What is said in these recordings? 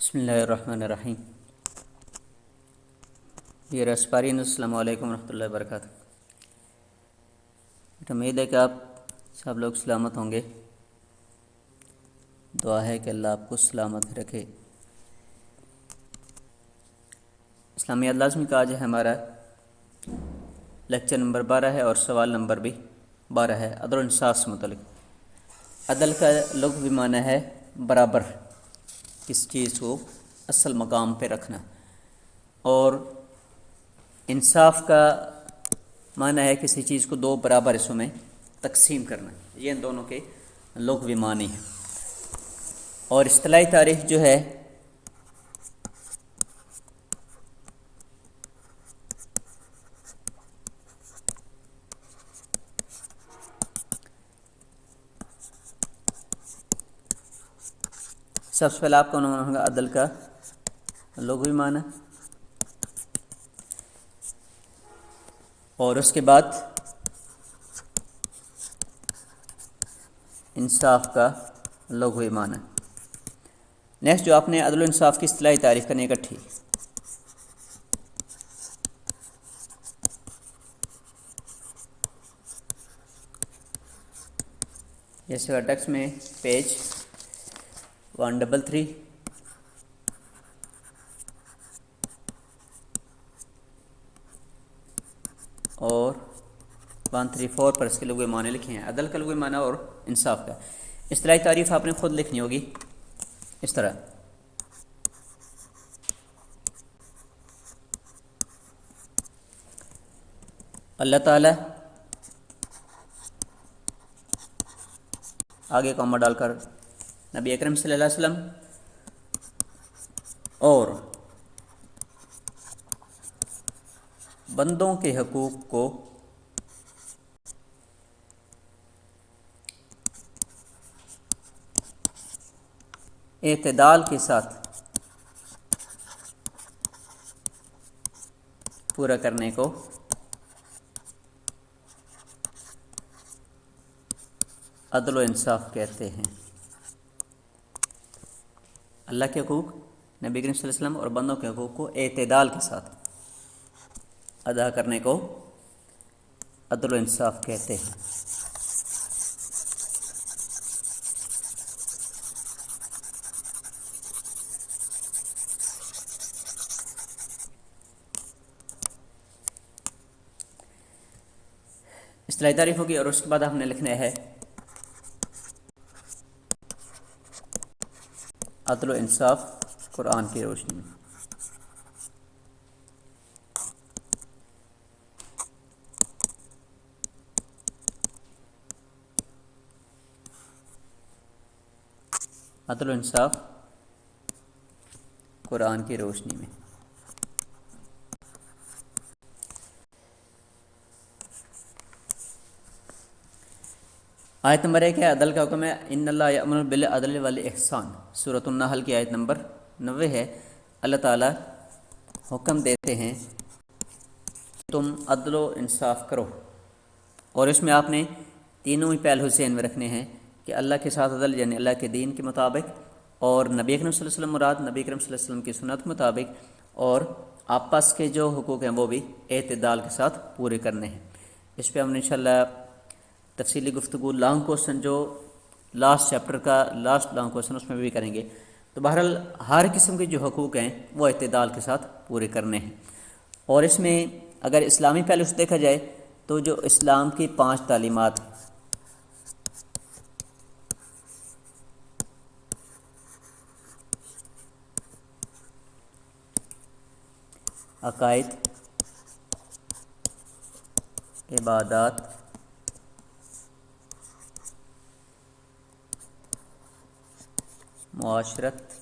بسم اللہ الرحمن الرحیم۔ یہ رسپارین السلام علیکم ورحمۃ اللہ وبرکاتہ۔ امید ہے کہ آپ سب لوگ سلامت ہوں گے۔ دعا ہے کہ اللہ آپ کو سلامت رکھے۔ اسلامیات لازمی کا آج ہے ہمارا لیکچر نمبر 12 ہے اور سوال نمبر بھی 12 ہے، عدل و انصاف سے متعلق۔ عدل کا لغوی معنی ہے برابر، کس چیز کو اصل مقام پہ رکھنا، اور انصاف کا معنی ہے کسی چیز کو دو برابر حصوں میں تقسیم کرنا۔ یہ ان دونوں کے لغوی معنی ہیں۔ اور اصطلاحی تعریف جو ہے سب سے پہلے آپ کو عنوان ہوگا عدل کا لغوی معنی، اور اس کے بعد انصاف کا لغوی معنی۔ نیکسٹ جو آپ نے عدل و انصاف کی اصطلاحی تعریف کرنی اکٹھی۔ جیسے ٹیکسٹ میں پیج 133 اور 134 پر اس کے لغوی معنی لکھے ہیں، عدل کا لغوی معنی اور انصاف کا۔ اصطلاحی تعریف آپ نے خود لکھنی ہوگی اس طرح: اللہ تعالیٰ آگے کامہ ڈال کر نبی اکرم صلی اللہ علیہ وسلم اور بندوں کے حقوق کو اعتدال کے ساتھ پورا کرنے کو عدل و انصاف کہتے ہیں۔ اللہ کے حقوق، نبی کریم صلی اللہ علیہ وسلم اور بندوں کے حقوق کو اعتدال کے ساتھ ادا کرنے کو عدل و انصاف کہتے ہیں۔ اصطلاحی تعریف ہوگی اور اس کے بعد ہم نے لکھنا ہے عدل و انصاف قرآن کی روشنی میں۔ عدل و انصاف قرآن کی روشنی میں۔ آیت نمبر 1 ہے، عدل کا حکم ہے۔ ان اللہ یأمر بالعدل والاحسان، سورۃ النحل کی آیت نمبر 90 ہے۔ اللہ تعالیٰ حکم دیتے ہیں کہ تم عدل و انصاف کرو، اور اس میں آپ نے تینوں ہی پہلو ذہن میں رکھنے ہیں کہ اللہ کے ساتھ عدل یعنی اللہ کے دین کے مطابق، اور نبی اکرم صلی اللہ علیہ وسلم مراد نبی اکرم صلی اللہ علیہ وسلم کی سنت کے مطابق، اور آپس کے جو حقوق ہیں وہ بھی اعتدال کے ساتھ پورے کرنے ہیں۔ اس پہ ہم نے انشاءاللہ تفصیلی گفتگو لانگ کوسچن جو لاسٹ چیپٹر کا لاسٹ لانگ کوسچن اس میں بھی کریں گے۔ تو بہرحال ہر قسم کے جو حقوق ہیں وہ اعتدال کے ساتھ پورے کرنے ہیں۔ اور اس میں اگر اسلامی پہلو سے دیکھا جائے تو جو اسلام کی 5 تعلیمات ہیں، عقائد، عبادات، معاشرت،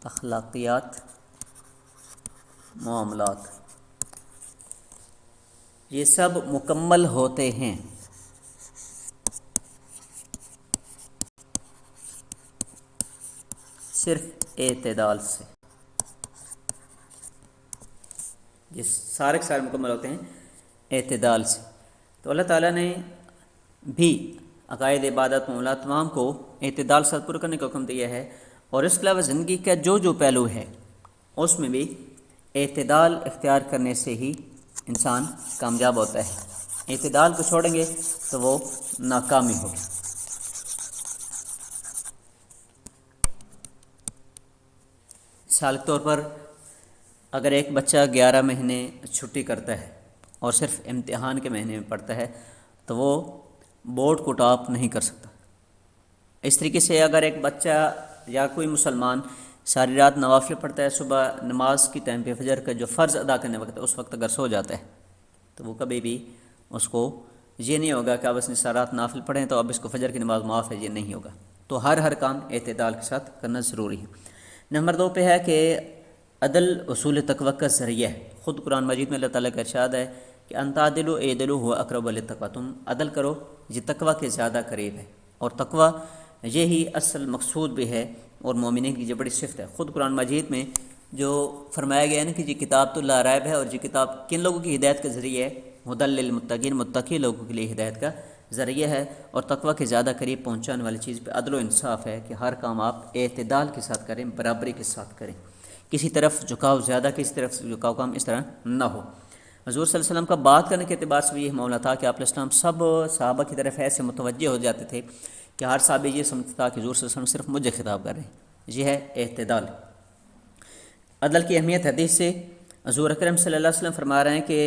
اخلاقیات، معاملات، یہ سب مکمل ہوتے ہیں صرف اعتدال سے۔ یہ سارے کے سارے مکمل ہوتے ہیں اعتدال سے۔ تو اللہ تعالیٰ نے بھی عقائد عبادت معاملات تمام کو اعتدال سے پورا کرنے کا حکم دیا ہے، اور اس کے علاوہ زندگی کا جو پہلو ہے اس میں بھی اعتدال اختیار کرنے سے ہی انسان کامیاب ہوتا ہے۔ اعتدال کو چھوڑیں گے تو وہ ناکامی ہوگی۔ مثال کے طور پر اگر ایک بچہ 11 مہینے چھٹی کرتا ہے اور صرف امتحان کے مہینے میں پڑھتا ہے تو وہ بورڈ کو ٹاپ نہیں کر سکتا۔ اس طریقے سے اگر ایک بچہ یا کوئی مسلمان ساری رات نوافل پڑھتا ہے، صبح نماز کی ٹائم پہ فجر کا جو فرض ادا کرنے وقت ہے اس وقت اگر سو جاتا ہے تو وہ کبھی بھی اس کو یہ نہیں ہوگا کہ اب اس نے ساری رات نافل پڑھیں تو اب اس کو فجر کی نماز معاف ہے، یہ نہیں ہوگا۔ تو ہر کام اعتدال کے ساتھ کرنا ضروری ہے۔ نمبر 2 پہ ہے کہ عدل اصول تقوی کا ذریعہ ہے۔ خود قرآن مجید میں اللہ تعالیٰ کا ارشاد ہے کہ ان تعدلوا اعدلوا هو اقرب للتقوی، تم عدل کرو یہ تقوی کے زیادہ قریب ہے، اور تقوی یہی اصل مقصود بھی ہے اور مومنین کی جو بڑی صفت ہے۔ خود قرآن مجید میں جو فرمایا گیا ہے نا کہ یہ کتاب تو لا ریب ہے، اور یہ کتاب کن لوگوں کی ہدایت کا ذریعہ ہے؟ ہدی للمتقین، متقی لوگوں کے لیے ہدایت کا ذریعہ ہے، اور تقوی کے زیادہ قریب پہنچانے والی چیز پہ عدل و انصاف ہے کہ ہر کام آپ اعتدال کے ساتھ کریں، برابری کے ساتھ کریں، کسی طرف جھکاؤ زیادہ کسی طرف جھکاؤ کم اس طرح نہ ہو۔ حضور صلی اللہ علیہ وسلم کا بات کرنے کے اعتبار سے بھی یہ معاملہ تھا کہ آپ علیہ السلام سب صحابہ کی طرف ایسے متوجہ ہو جاتے تھے کہ ہر صحابی یہ سمجھتا تھا کہ حضور صلی اللہ علیہ وسلم صرف مجھے خطاب کر رہے ہیں۔ یہ ہے اعتدال۔ عدل کی اہمیت حدیث سے حضور اکرم صلی اللہ علیہ وسلم فرما رہے ہیں کہ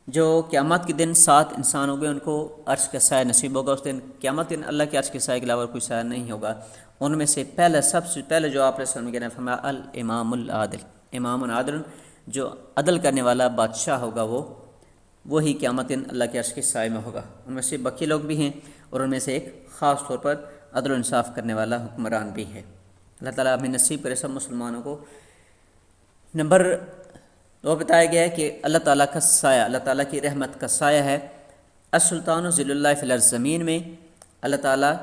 جو قیامت کے دن 7 انسان ہوں گے ان کو عرش کا سایہ نصیب ہوگا۔ اس دن قیامت دن اللہ کے عرش کے سایہ کے علاوہ کوئی سایہ نہیں ہوگا۔ ان میں سے پہلا سب سے پہلے جو آپ علیہ السلام نے فرمایا الامام العادل، امام عادل، جو عدل کرنے والا بادشاہ ہوگا وہی قیامت دن اللہ کے عرش کے سائے میں ہوگا۔ ان میں سے باقی لوگ بھی ہیں اور ان میں سے ایک خاص طور پر عدل و انصاف کرنے والا حکمران بھی ہے۔ اللہ تعالیٰ ہمیں نصیب کرے سب مسلمانوں کو۔ نمبر 2 بتایا گیا ہے کہ اللہ تعالیٰ کا سایہ، اللہ تعالیٰ کی رحمت کا سایہ ہے۔ السلطان ذل اللہ فی الارض، زمین میں اللہ تعالیٰ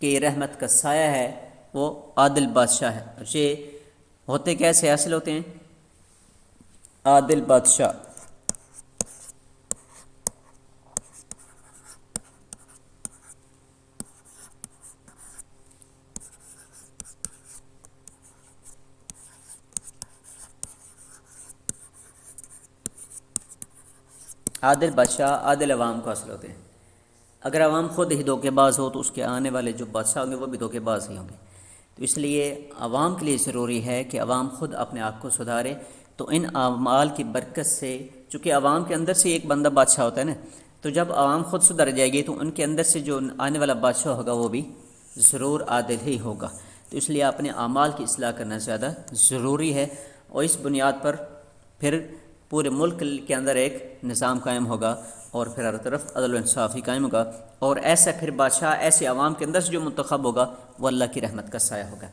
کی رحمت کا سایہ ہے وہ عادل بادشاہ ہے۔ اور یہ ہوتے کیسے حاصل ہوتے ہیں؟ عادل بادشاہ۔ عادل بادشاہ عادل عوام کو حاصل ہوتے ہیں۔ اگر عوام خود ہی دھوکے باز ہو تو اس کے آنے والے جو بادشاہ ہوں گے وہ بھی دھوکے باز ہی ہوں گے۔ تو اس لیے عوام کے لیے ضروری ہے کہ عوام خود اپنے آپ کو سدھارے۔ تو ان اعمال کی برکت سے، چونکہ عوام کے اندر سے ایک بندہ بادشاہ ہوتا ہے نا، تو جب عوام خود سدھر جائے گی تو ان کے اندر سے جو آنے والا بادشاہ ہوگا وہ بھی ضرور عادل ہی ہوگا۔ تو اس لیے اپنے اعمال کی اصلاح کرنا زیادہ ضروری ہے، اور اس بنیاد پر پھر پورے ملک کے اندر ایک نظام قائم ہوگا اور پھر ہر طرف عدل و انصاف ہی قائم ہوگا، اور ایسا پھر بادشاہ ایسے عوام کے اندر سے جو منتخب ہوگا وہ اللہ کی رحمت کا سایہ ہوگا۔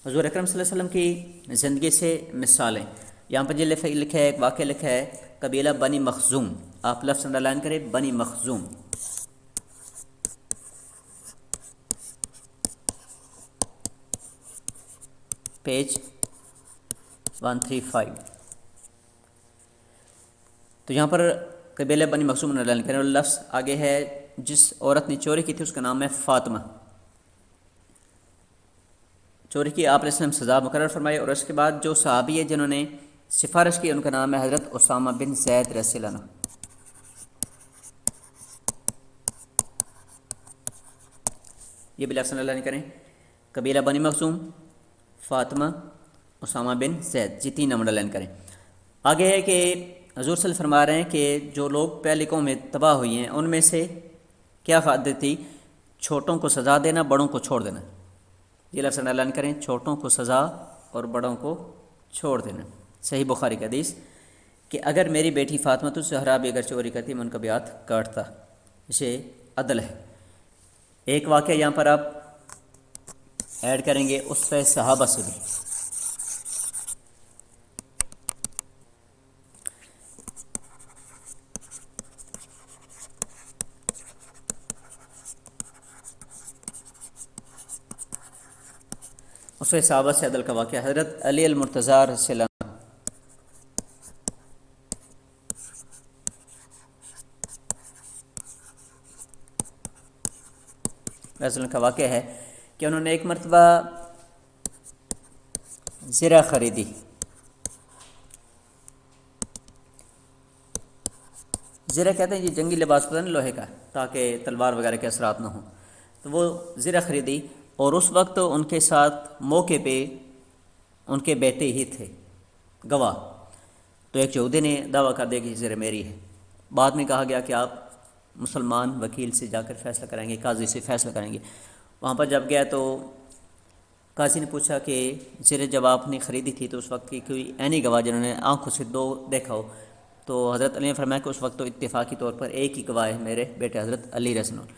حضور اکرم صلی اللہ علیہ وسلم کی زندگی سے مثالیں یہاں پر جو لکھا ہے، ایک واقعہ لکھا ہے قبیلہ بنی مخزوم، آپ لفظ انڈرلائن کریں، بنی مخزوم، پیج 135۔ تو یہاں پر قبیلہ بنی مخزوم انڈرلائن کریں، اور لفظ آگے ہے جس عورت نے چوری کی تھی اس کا نام ہے فاطمہ۔ چوری کی آپ علیہ السلام سزا مقرر فرمائی، اور اس کے بعد جو صحابی ہے جنہوں نے سفارش کی ان کا نام ہے حضرت اسامہ بن زید رضی اللہ عنہ۔ یہ بھی لفظ اللہ نہیں کریں، قبیلہ بنی مخزوم، فاطمہ، اسامہ بن زید، یہ 3 نام لین کریں۔ آگے ہے کہ حضور صلی اللہ علیہ وسلم فرما رہے ہیں کہ جو لوگ پہلی قوم میں تباہ ہوئی ہیں ان میں سے کیا عادت تھی؟ چھوٹوں کو سزا دینا، بڑوں کو چھوڑ دینا۔ یہ لفظ اعلان کریں، چھوٹوں کو سزا اور بڑوں کو چھوڑ دینا۔ صحیح بخاری کا حدیث کہ اگر میری بیٹی فاطمہ الزہرا بھی اگر چوری کرتی میں ان کا بھی ہاتھ کاٹتا۔ اسے عدل ہے۔ ایک واقعہ یہاں پر آپ ایڈ کریں گے اس سے صحابہ سے بھی۔ اس سے صحابہ سے عدل کا واقعہ، حضرت علی المرتضیٰ رضی اللہ عنہ وسلم کا واقعہ ہے کہ انہوں نے ایک مرتبہ زرہ خریدی. زرہ کہتے ہیں یہ جنگی لباس پتہ نہیں لوہے کا، تاکہ تلوار وغیرہ کے اثرات نہ ہوں. تو وہ زرہ خریدی، اور اس وقت ان کے ساتھ موقع پہ ان کے بیٹے ہی تھے گواہ. تو ایک یہودی نے دعویٰ کر دیا کہ یہ زرہ میری ہے. بعد میں کہا گیا کہ آپ مسلمان وکیل سے جا کر فیصلہ کریں گے، قاضی سے فیصلہ کریں گے. وہاں پر جب گیا تو قاضی نے پوچھا کہ زرہ جب آپ نے خریدی تھی تو اس وقت کی کوئی عینی گواہ جنہوں نے آنکھوں سے دو دیکھا ہو؟ تو حضرت علی نے فرمایا کہ اس وقت تو اتفاقی طور پر ایک ہی گواہ ہے، میرے بیٹے حضرت علی رضی اللہ عنہ.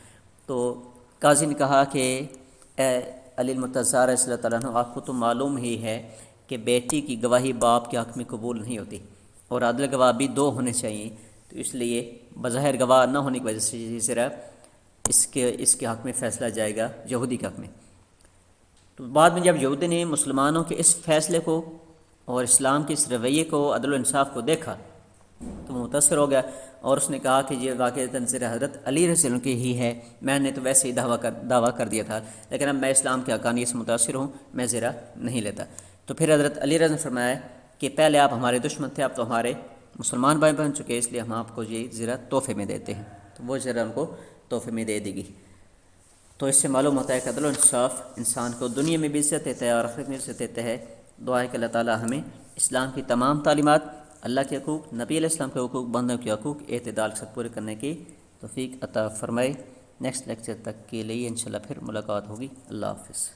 تو قاضی نے کہا کہ اے علی المرتضیٰ رضی اللہ تعالیٰ عنہ، آپ کو تو معلوم ہی ہے کہ بیٹی کی گواہی باپ کے حق میں قبول نہیں ہوتی، اور عادل گواہ بھی دو ہونے چاہیے. تو اس لیے بظاہر گواہ نہ ہونے کی وجہ سے یہ زرہ اس کے حق میں فیصلہ جائے گا یہودی کے حق میں. تو بعد میں جب یہودی نے مسلمانوں کے اس فیصلے کو اور اسلام کے اس رویے کو، عدل و انصاف کو دیکھا تو وہ متاثر ہو گیا، اور اس نے کہا کہ یہ واقعہ زرہ حضرت علی رضی اللہ عنہ کی ہی ہے. میں نے تو ویسے ہی دعویٰ کر دیا تھا، لیکن اب میں اسلام کے حقانیت سے متاثر ہوں، میں زرہ نہیں لیتا. تو پھر حضرت علی رضی اللہ عنہ نے فرمایا کہ پہلے آپ ہمارے دشمن تھے، اب تو ہمارے مسلمان بھائی بن چکے، اس لیے ہم آپ کو یہ زرہ تحفے میں دیتے ہیں. تو وہ زرہ ان کو تحفے میں دے دی گئی. تو اس سے معلوم ہوتا ہے کہ عدل و انصاف انسان کو دنیا میں بھی عزت دیتا ہے اور آخرت میں عزت دیتا ہے. دعا ہے کہ اللہ تعالی ہمیں اسلام کی تمام تعلیمات، اللہ کے حقوق، نبی علیہ السلام کے حقوق، بندوں کے حقوق اعتدال کے ساتھ پورے کرنے کی توفیق عطا فرمائے. نیکسٹ لیکچر تک کے لیے انشاءاللہ پھر ملاقات ہوگی. اللہ حافظ.